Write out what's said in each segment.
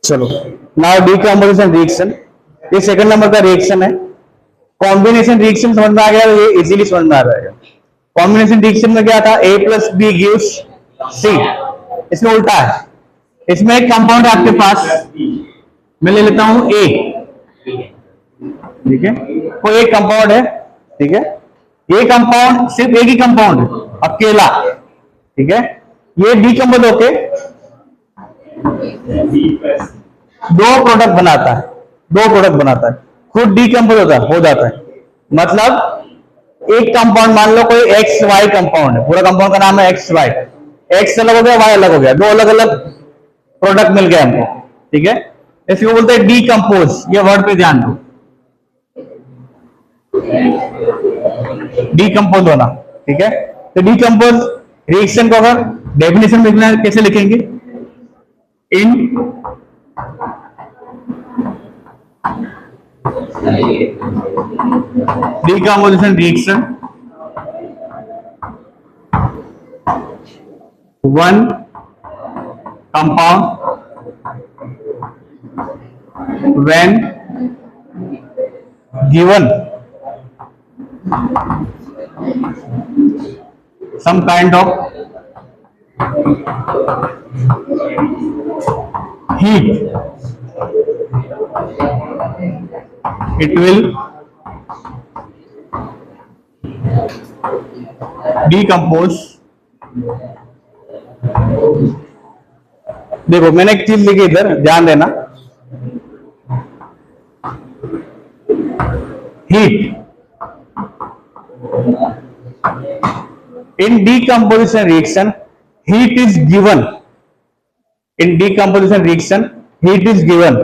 चलो now decomposition reaction, ये second number का रिएक्शन है। कॉम्बिनेशन रिएक्शन समझ में आ गया, ये इजीली समझ में आ जाएगा। कॉम्बिनेशन रिएक्शन में क्या था, A plus B gives C, इसमें उल्टा है। इसमें एक कंपाउंड है आपके पास, मैं ले लेता हूं A, ठीक है, कोई एक कंपाउंड है, ठीक है, ये कंपाउंड सिर्फ एक ही कंपाउंड है अकेला, ठीक है, ये डीकंपोज होके दो प्रोडक्ट बनाता है, खुद डीकंपोज होता हो जाता है। मतलब एक कंपाउंड मान लो कोई एक्स वाई कंपाउंड है, पूरा कंपाउंड का नाम है एक्स वाई, एक्स अलग हो गया वाई अलग हो गया, दो अलग अलग प्रोडक्ट मिल गया हमको, ठीक है, इसको बोलते हैं डीकंपोज। ये वर्ड पे ध्यान दो, डीकंपोज होना, ठीक है। तो डीकंपोज रिएक्शन को अगर डेफिनेशन लिखना है कैसे लिखेंगे, इन decomposition reaction one compound when given some kind of heat, it will decompose। देखो मैंने एक चीज लिखी इधर, ध्यान देना, heat in decomposition reaction, heat is given, in decomposition reaction heat is given.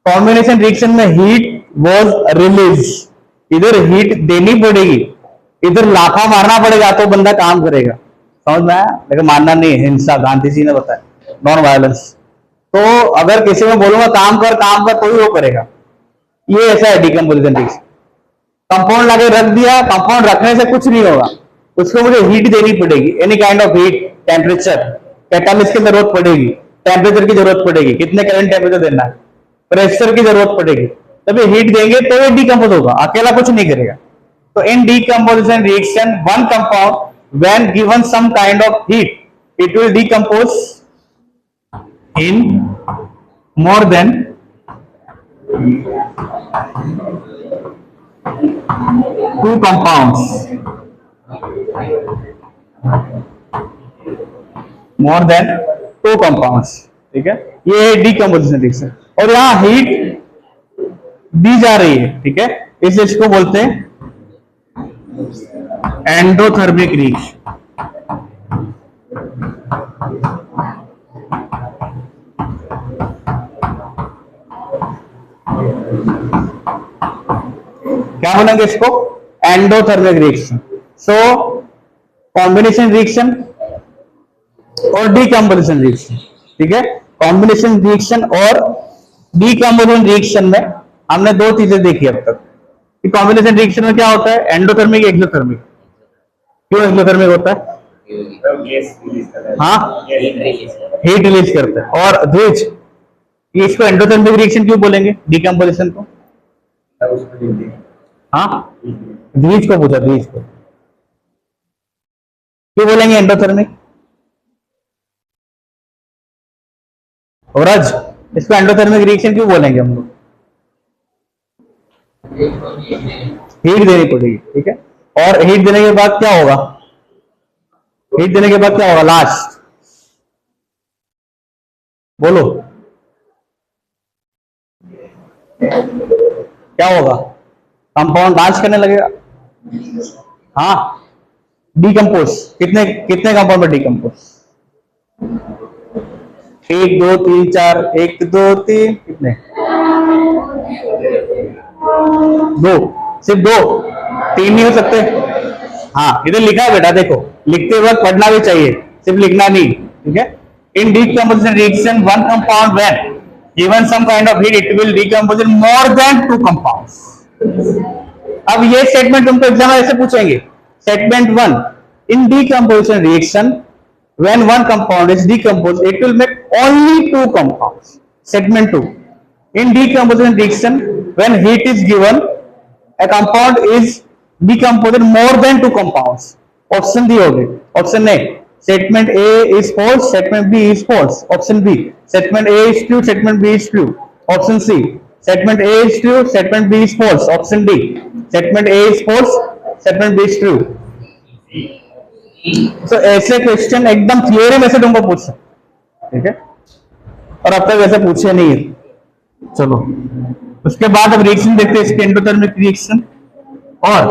Combination reaction में हीट वॉज रिलीज, इधर हीट देनी पड़ेगी, इधर लाफा मारना पड़ेगा तो बंदा काम करेगा, समझ में आया, लेकिन मानना नहीं, हिंसा, गांधी जी ने बताया, नॉन वायलेंस। तो अगर किसी में बोलूंगा काम कर तो ही वो करेगा, ये ऐसा है डीकंपोजिशन रिएक्शन। कंपाउंड लाके रख दिया, कंपाउंड रखने से कुछ नहीं होगा, उसको मुझे हीट देनी पड़ेगी, any kind of heat, temperature, catalyst की जरूरत पड़ेगी, टेम्परेचर की जरूरत पड़ेगी, कितने करंट टेम्परेचर देना है, प्रेशर की जरूरत पड़ेगी, तभी हीट देंगे तो ये डीकंपोज होगा, अकेला कुछ नहीं करेगा। तो in decomposition reaction one compound when given some kind of heat it will decompose in more than two compounds, more than two compounds, ठीक है, ये है डीकंपोजिशन रिएक्शन। और यहां हीट दी जा रही है, ठीक है, इसलिए इसको बोलते हैं एंडोथर्मिक रिएक्शन। क्या बोलेंगे इसको, endothermic reaction. So combination reaction और डीकंपोजिशन रिएक्शन, ठीक है, कॉम्बिनेशन रिएक्शन और डीकंपोजिशन रिएक्शन में हमने दो चीजें देखी अब तक कि कॉम्बिनेशन रिएक्शन में क्या होता है, एंडोथर्मिक, एक्सोथर्मिक। क्यों एक्सोथर्मिक होता है, हाँ हीट रिलीज करता है। और द्विज, इसको एंडोथर्मिक रिएक्शन क्यों बोलेंगे डीकंपोजिशन को, हाँ द्विज को पूछा, द्विज को क्यों बोलेंगे एंडोथर्मिक, और आज इसको एंडोथर्मिक रिएक्शन क्यों बोलेंगे हम लोग, हीट देनी पड़ेगी, ठीक है। और हीट देने के बाद क्या होगा, हीट देने के बाद क्या होगा, लास्ट बोलो क्या होगा, कंपाउंड डांस करने लगेगा, हाँ डीकंपोज। कितने कितने कंपाउंड में डीकंपोज, 1 2 3 4, 1 2 3, कितने, 2, सिर्फ 2, 3 नहीं हो सकते, हाँ इधर लिखा है बेटा, देखो लिखते वक्त पढ़ना भी चाहिए, सिर्फ लिखना नहीं, ठीक है। In decomposition reaction one compound when given some kind of heat it will decompose in more than 2 compounds. अब ये स्टेटमेंट तुमको एग्जाम में ऐसे पूछेंगे, statement 1, in decomposition reaction when one compound is decomposed it will make only 2 compounds, Segment 2. In decomposition reaction, when heat is given, a compound is decomposed more than two compounds. Option D होगी. Option A. Statement A is false. Statement B is false. Option B. Statement A is true. Statement B is true. Option C. Statement A is true. Statement B is false. Option D. Statement A is false. Statement B is true. तो ऐसे question एकदम theory में से तुमको पूछ सकते, ठीक है, और अब तक वैसे पूछे नहीं है. चलो उसके बाद अब रिएक्शन देखते हैं, इसके एंडोथर्मिक रिएक्शन. और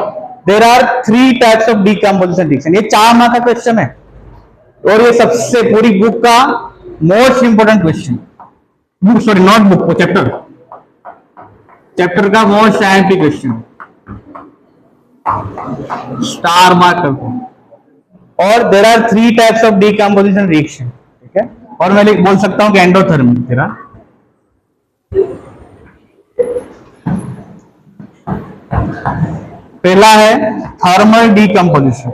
there are 3 types of decomposition reaction. ये 4 मार्क का क्वेश्चन है और ये सबसे पूरी बुक का most important question. Book sorry not book, chapter का most IMP question, star mark करते हैं. और there are 3 types of decomposition reaction, ठीक है. और मैं बोल सकता हूं कि एंडोथर्मिक तेरा पहला है thermal decomposition.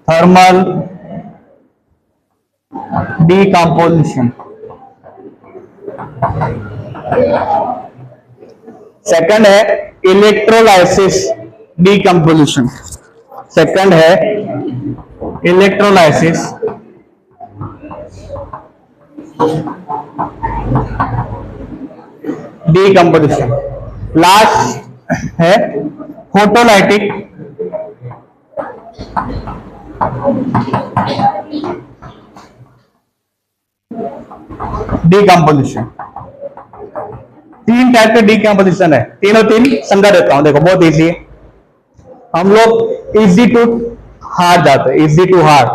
Thermal decomposition. Second है इलेक्ट्रोलाइसिस डीकंपोजिशन. सेकंड है इलेक्ट्रोलाइसिस डीकंपोजिशन. लास्ट है फोटोलाइटिक डीकंपोजिशन. 3 टाइप के डीकंपोजिशन है. तीनों 3 समझा देता हूं. देखो बहुत इजी है. हम लोग इजी टू हार्ड जाते हैं. Easy to hard.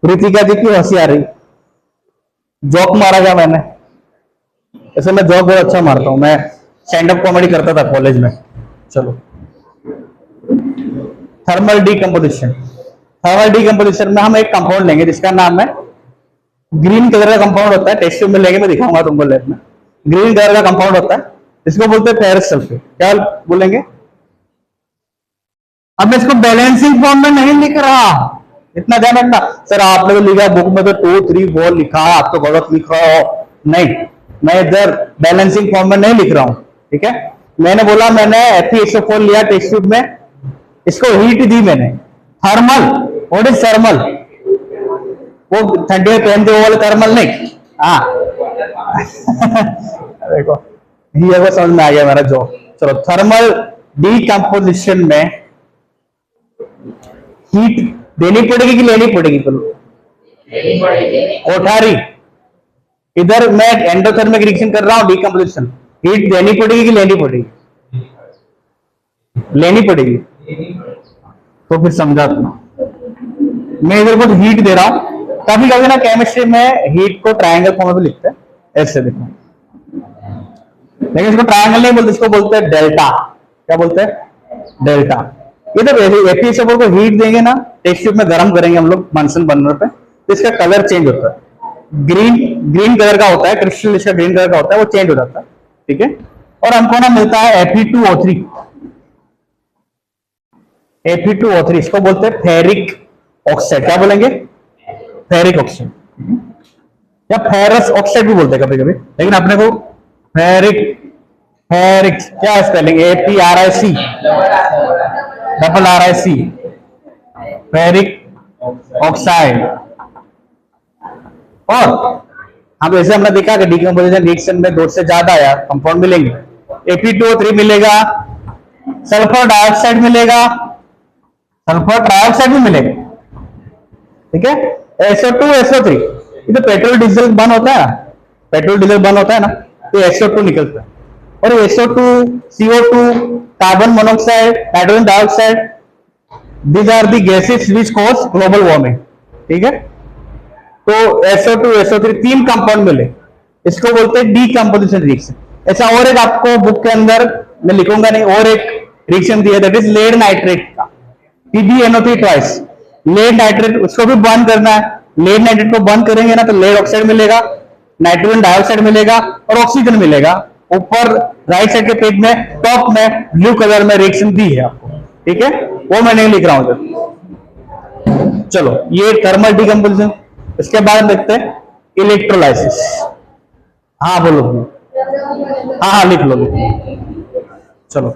Ritika ji की होशियारी. जोक मारा क्या मैंने? ऐसे मैं जोक बहुत अच्छा मारता हूं. मैं स्टैंड अप कॉमेडी करता था कॉलेज में. चलो थर्मल डीकंपोजिशन. थर्मल डीकंपोजिशन में हम एक कंपाउंड लेंगे जिसका नाम है, ग्रीन कलर का कंपाउंड होता है. टेस्ट ट्यूब में लेंगे, मैं दिखाऊंगा तुमको लैब में. ग्रीन कलर का कंपाउंड होता है, इसको बोलते हैं फेरस सल्फेट. क्या बोलेंगे? अब मैं इसको बैलेंसिंग फॉर्म में नहीं लिख रहा, इतना ध्यान रखना. सर आपने तो लिखा बुक में तो 2, 3, 4 लिखा, आप तो गलत लिख रहे हो. नहीं, मैं इधर बैलेंसिंग फॉर्म में नहीं लिख रहा हूं, ठीक है. मैंने बोला मैंने Fe104 लिया टेस्ट ट्यूब में, इसको हीट दी मैंने. Thermal, what is thermal? वो ठंडी में पहनते वो वाले थर्मल नहीं. हाँ देखो ये वो समझ में आ गया मेरा जो. चलो थर्मल डीकंपोजिशन में हीट देनी पड़ेगी कि लेनी पड़ेगी? कोठारी. इधर मैं एंडोथर्मिक रिएक्शन कर रहा हूं डीकंपोजिशन. हीट देनी पड़ेगी कि लेनी पड़ेगी? लेनी पड़ेगी. तो फिर समझा तुम. मैं इधर को हीट दे रहा हूं. कभी कभी ना केमिस्ट्री में हीट को ट्रायंगल फॉर्म में भी लिखते हैं, ऐसे देखो. लेकिन इसको ट्रायंगल नहीं बोलते, इसको बोलते हैं डेल्टा. क्या बोलते हैं? डेल्टा. ये तो Fe104 को हीट देंगे ना, टेस्ट ट्यूब में गर्म करेंगे हम लोग बंसन बनने पे, तो इसका कलर चेंज होता है. ग्रीन कलर का होता है, क्रिस्टल इसका ग्रीन कलर का होता है, वो चेंज हो जाता है, ठीक है. और हमको ना मिलता है Fe2O3. Fe2O3 इसको बोलते हैं फेरिक ऑक्साइड. क्या बोलेंगे? फेरिक ऑक्साइड या फेरस ऑक्साइड भी बोलते हैं कभी कभी, लेकिन अपने को फेरिक क्या spelling? APRIC RIC ferric oxide. और हम ऐसे हमने देखा कि डीकंपोजिशन रिएक्शन में 2 से ज्यादा या कंपाउंड मिलेंगे. Fe2O3 मिलेगा, सल्फर डाइऑक्साइड मिलेगा, सल्फर ट्राइऑक्साइड भी मिलेगा, ठीक है. SO2 SO3 ये तो पेट्रोल डीजल बर्न होता है, पेट्रोल डीजल बर्न होता है ना, तो SO2 निकलता है. और SO2 CO2 carbon monoxide nitrogen dioxide, these are the gases which cause global warming, ठीक है. तो SO2 SO3 3 कंपाउंड मिले, इसको बोलते हैं डीकंपोजिशन रिएक्शन. ऐसा और एक आपको बुक के अंदर मैं लिखूंगा नहीं, और एक रिएक्शन दिया दैट इज लेड नाइट्रेट का, PbNO3 ट्वाइस. लेड नाइट्रेट उसको भी बर्न करना है. लेड नाइट्रेट को बर्न करेंगे ना तो लेड ऑक्साइड मिलेगा, नाइट्रोजन डाइऑक्साइड मिलेगा और ऑक्सीजन मिलेगा. ऊपर राइट साइड के पेज में टॉप में ब्लू कलर में रिएक्शन दी है आपको, ठीक है, वो मैं नहीं लिख रहा हूं. चलो ये थर्मल डीकंपोजिशन. इसके बाद देखते हैं इलेक्ट्रोलाइसिस. हाँ बोलो बोलो। हाँ हाँ लिख लो लिख लो। चलो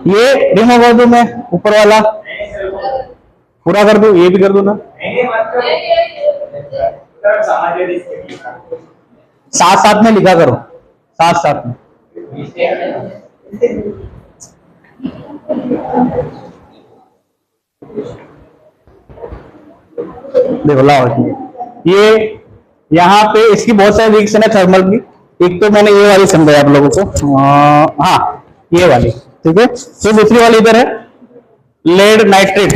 ये रिमूव कर दूं मैं, ऊपर वाला पूरा कर दूं, ये भी कर दूं ना, साथ साथ में लिखा करो, साथ साथ में। देखो लाओ, ये यहाँ पे इसकी बहुत सारी रिएक्शन है थर्मल की। एक तो मैंने ये वाली समझाया आप लोगों को, हाँ ये वाली, ठीक है। तो दूसरी वाली इधर है lead nitrate,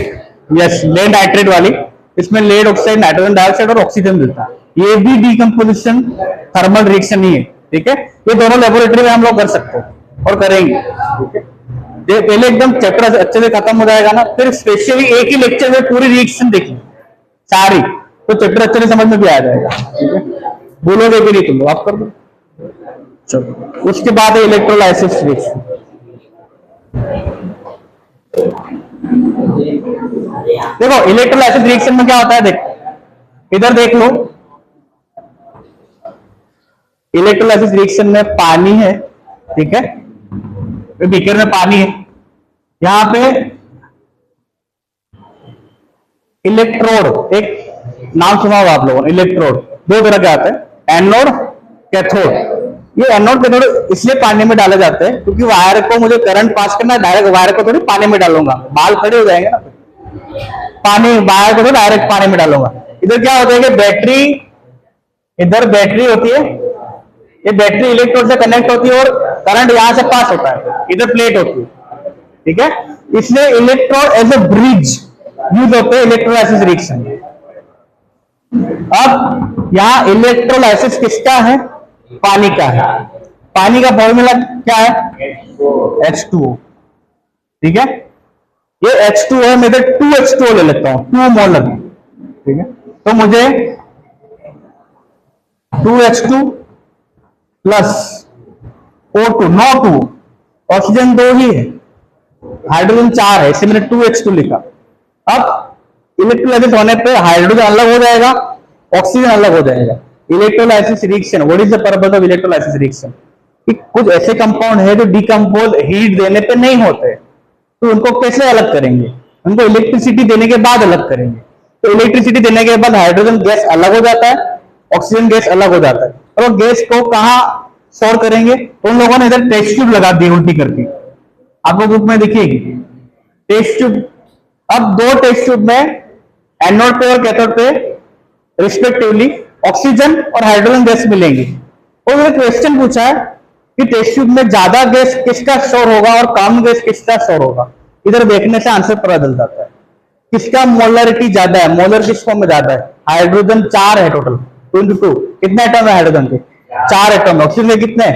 yes lead nitrate वाली। इसमें लेड ऑक्साइड, नाइट्रोजन डाइऑक्साइड और ऑक्सीजन मिलता है। ये भी डीकम्पोजिशन थर्मल रिएक्शन ही है, ठीक है। ये दोनों लेबोरेटरी में हम लोग कर सकते हैं और करेंगे, ठीक है। ये पहले एकदम चैप्टर अच्छे से खत्म हो जाएगा ना, फिर स्पेशली एक ही लेक्चर में पूरी रिएक्शन देखनी सारी, तो चैप्टर अच्छे से समझ में भी आ जाएगा, ठीक है। बोलोगे कि नहीं तुम लोग, आप कर दो। चलो उसके बाद है इलेक्ट्रोलाइसिस रिएक्शन। देखो इलेक्ट्रोलाइसिस रिएक्शन में क्या होता है, देख इधर देख लो, इलेक्ट्रोलाइसिस रिएक्शन में पानी है, ठीक है, बीकर में पानी है, यहां पे इलेक्ट्रोड, एक नाम सुना होगा आप लोगों ने, इलेक्ट्रोड दो तरह के आते हैं, एनोड कैथोड। ये एनोड कैथोड इसलिए पानी में डाले जाते हैं क्योंकि वायर को मुझे करंट पास करना है, डायरेक्ट वायर को थोड़ी पानी में डालूंगा, बाल खड़े हो जाएंगे ना, पानी वायर को तो डायरेक्ट पानी में डालूंगा। इधर क्या होता है कि बैटरी, इधर बैटरी होती है, ये बैटरी इलेक्ट्रोड से कनेक्ट होती है और करंट यहां से पास होता है, इधर प्लेट होती है, ठीक है। इसलिए electrode as a bridge use होते हैं इलेक्ट्रोलाइसिस रिएक्शन। अब यहां इलेक्ट्रोलाइसिस किसका है, पानी का है। पानी का फॉर्मूला क्या है, H2O, ठीक है। ये H2O है, मैं इधर 2H2O ले लेता हूं, 2 मोलर, ठीक है। तो मुझे 2H2 plus O2, no 2, oxygen 2 ही है, हाइड्रोजन 4 है, इससे मैंने 2H2 लिखा। अब इलेक्ट्रोलाइसिस होने पे हाइड्रोजन अलग हो जाएगा, ऑक्सीजन अलग हो जाएगा। Electrolysis reaction, what is the purpose of electrolysis reaction? कि कुछ ऐसे कंपाउंड है जो डिकम्पोज हीट देने पे नहीं होते, तो उनको कैसे अलग करेंगे, उनको इलेक्ट्रिसिटी देने के बाद अलग करेंगे। तो इलेक्ट्रिसिटी देने के बाद हाइड्रोजन गैस अलग हो जाता है, ऑक्सीजन गैस अलग हो जाता है। और वो गैस को कहां स्टोर करेंगे, तो उन लोगों ने इधर टेस्ट ट्यूब लगा दी उल्टी करके, आपको बुक में दिखेगी टेस्ट ट्यूब। अब दो टेस्ट ट्यूब में एनोड पे और कैथोड पे रिस्पेक्टिवली ऑक्सीजन और हाइड्रोजन गैस मिलेंगे। और एक क्वेश्चन पूछा है कि टेस्ट ट्यूब में ज्यादा गैस किसका स्टोर होगा और कम गैस किसका स्टोर होगा। इधर देखने से आंसर पता चल जाता है किसका मोलरिटी ज्यादा है, मोलर किस फॉर्म में ज्यादा है। हाइड्रोजन 4 है टोटल, 22। कितने एटम है हाइड्रोजन के, 4 एटम। ऑक्सीजन के कितने,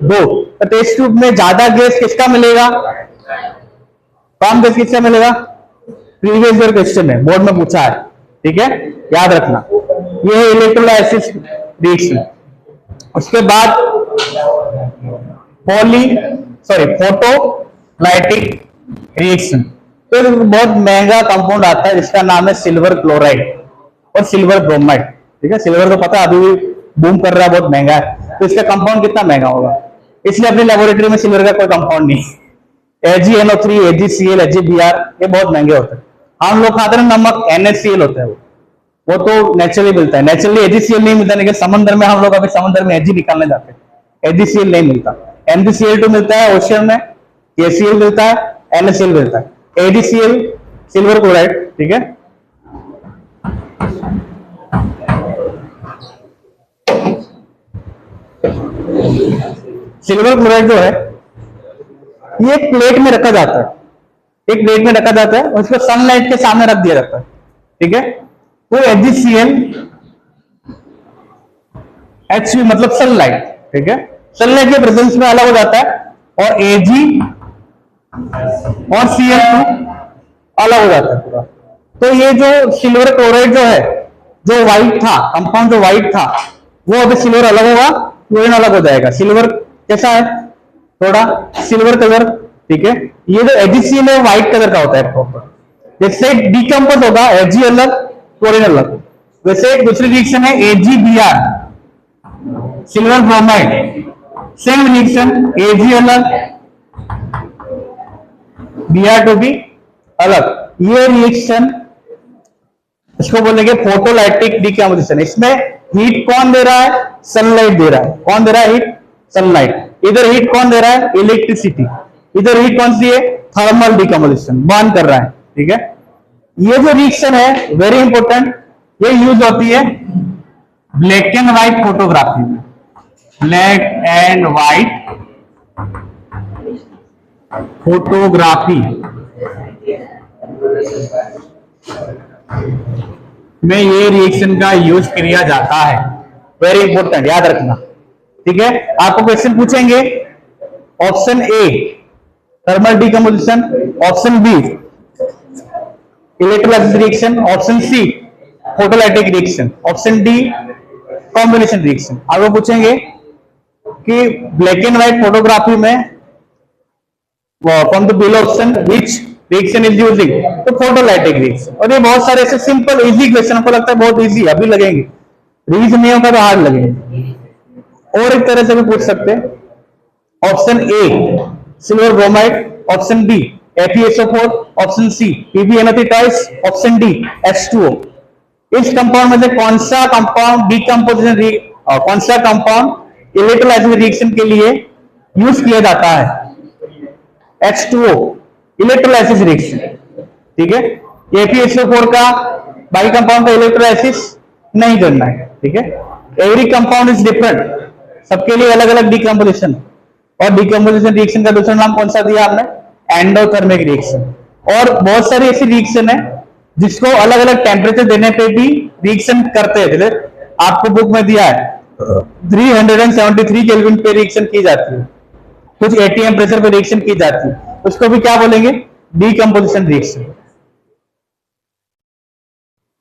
2। तो टेस्ट ट्यूब में ज्यादा गैस किसका मिलेगा, कम गैस किसका मिलेगा। प्रीवियस ईयर क्वेश्चन है, बोर्ड में पूछा है, ठीक है, याद रखना। ये है इलेक्ट्रोलाइसिस रिएक्शन। उसके बाद फोटोलाइटिक रिएक्शन। तो बहुत महंगा कंपाउंड आता है जिसका नाम है सिल्वर क्लोराइड और सिल्वर ब्रोमाइड, ठीक है। सिल्वर तो पता है अभी भी बूम कर रहा है, बहुत महंगा है, तो इसका कंपाउंड कितना महंगा होगा। इसलिए अपनी लेबोरेटरी में सिल्वर का कोई कंपाउंड नहीं। AgNO3, AgCl, AgBr ये बहुत महंगे होते हैं। हम लोग खाते हैं नमक, NaCl होता है, वो तो नेचुरली मिलता है। नेचुरली AgCl नहीं मिलता, लेकिन समंदर में हम लोग अभी समंदर में Ag निकालने जाते हैं, AgCl नहीं मिलता। NaCl2 मिलता है ओशियन में, KCl मिलता है, NaCl मिलता है। AgCl सिल्वर क्लोराइड, ठीक है। सिल्वर क्लोराइड जो है ये एक प्लेट में रखा जाता है, एक प्लेट में रखा जाता है और उसको सनलाइट के सामने रख दिया जाता है, ठीक है। वो AgCl H मतलब सनलाइट, ठीक है, सनलाइट के प्रेजेंस में अलग हो जाता है और Ag और Cl2 अलग हो जाता है पूरा। तो ये जो सिल्वर क्लोराइड जो है, जो व्हाइट था कंपाउंड, जो व्हाइट था वो अभी सिल्वर अलग होगा, क्लोरीन अलग हो जाएगा। सिल्वर कैसा है, थोड़ा सिल्वर कलर, ठीक है। ये जो AgCl है व्हाइट कलर का होता है प्रॉपर। जैसे डिकम्पोज होगा Ag अलग क्लोरीन अलग, वैसे एक दूसरी रिएक्शन है AgBr, silver bromide, same reaction, Ag अलग, Br2 भी अलग। ये रिएक्शन इसको बोलेंगे फोटोलाइटिक डिकम्पोजिशन। इसमें हीट कौन दे रहा है? सनलाइट दे रहा है। कौन दे रहा है हीट? सनलाइट। इधर हीट कौन दे रहा है? इलेक्ट्रिसिटी। इधर हीट कौन सी है? थर्मल डिकम्पोजिशन, बर्न कर रहा है। ठीक है, ये जो रिएक्शन है वेरी इंपॉर्टेंट, ये यूज होती है ब्लैक एंड व्हाइट फोटोग्राफी में। ब्लैक एंड व्हाइट फोटोग्राफी में ये रिएक्शन का यूज किया जाता है। वेरी इंपॉर्टेंट, याद रखना। ठीक है, आपको क्वेश्चन पूछेंगे, option A thermal decomposition, option B electrolysis reaction, option C photolytic reaction, option D combination reaction. आपको पूछेंगे कि ब्लैक एंड व्हाइट फोटोग्राफी में from the below option which reaction is using, तो फोटोलाइटिक रिएक्शन। और ये बहुत सारे ऐसे सिंपल इजी क्वेश्चन, आपको लगता है बहुत इजी, अभी लगेंगे, रीजन नहीं होगा तो हार्ड लगेंगे। और एक तरह से भी पूछ सकते हैं, option A silver bromide, option B FeSO4, option C PbNO3 twice, option D H2O। इस कंपाउंड में से कौन सा कंपाउंड डिकम्पोजिशन, कौन सा कंपाउंड इलेक्ट्रोलाइसिस रिएक्शन के लिए यूज किया जाता है? H2O, electrolysis reaction. ठीक है, FeSO4 का बाई कंपाउंड का इलेक्ट्रोलाइसिस नहीं करना है। ठीक है, एवरी कंपाउंड इज डिफरेंट, सबके लिए अलग अलग डिकम्पोजिशन। और डिकम्पोजिशन रिएक्शन का दूसरा नाम कौन सा दिया आपने? Endothermic reaction. और बहुत सारी ऐसी रिएक्शन है जिसको अलग अलग टेम्परेचर देने पे भी रिएक्शन करते हैं। जैसे आपको बुक में दिया है 373 केल्विन पे रिएक्शन की जाती है, कुछ ATM प्रेशर पे रिएक्शन की जाती है, उसको भी क्या बोलेंगे? Decomposition reaction.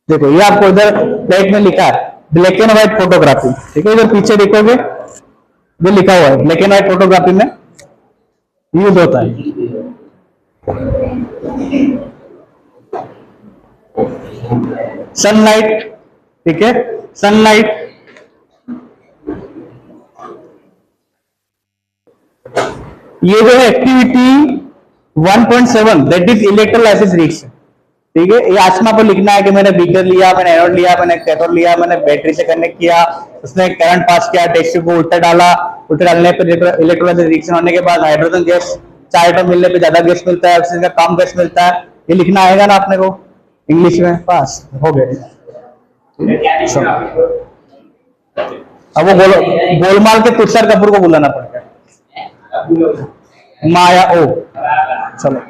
देखो ये आपको इधर प्लेट में लिखा है ब्लैक एंड व्हाइट फोटोग्राफी। ठीक है, इधर पीछे देखोगे जो लिखा हुआ है ब्लैक एंड व्हाइट फोटोग्राफी में यूज होता है। सनलाइट, ठीक है, सनलाइट, ये जो है activity 1.7 that is electrolysis reaction. ठीक है, ये आसमा पर लिखना है कि मैंने बीकर लिया, मैंने एनोड लिया, मैंने कैथोड लिया, मैंने बैटरी से कनेक्ट किया, उसने करंट पास किया, टेस्ट ट्यूब को उल्टा डाला, उल्टा डालने पर इलेक्ट्रोलाइसिस रिएक्शन होने के बाद हाइड्रोजन गैस, 4 एटम मिलने पे ज्यादा गैस मिलता है, ऑक्सीजन का कम गैस मिलता है। ये लिखना आएगा ना आपने को इंग्लिश में? पास हो गए। अब वो गोलमाल के तुषार कपूर को बुलाना पड़ेगा, माया ओ। चलो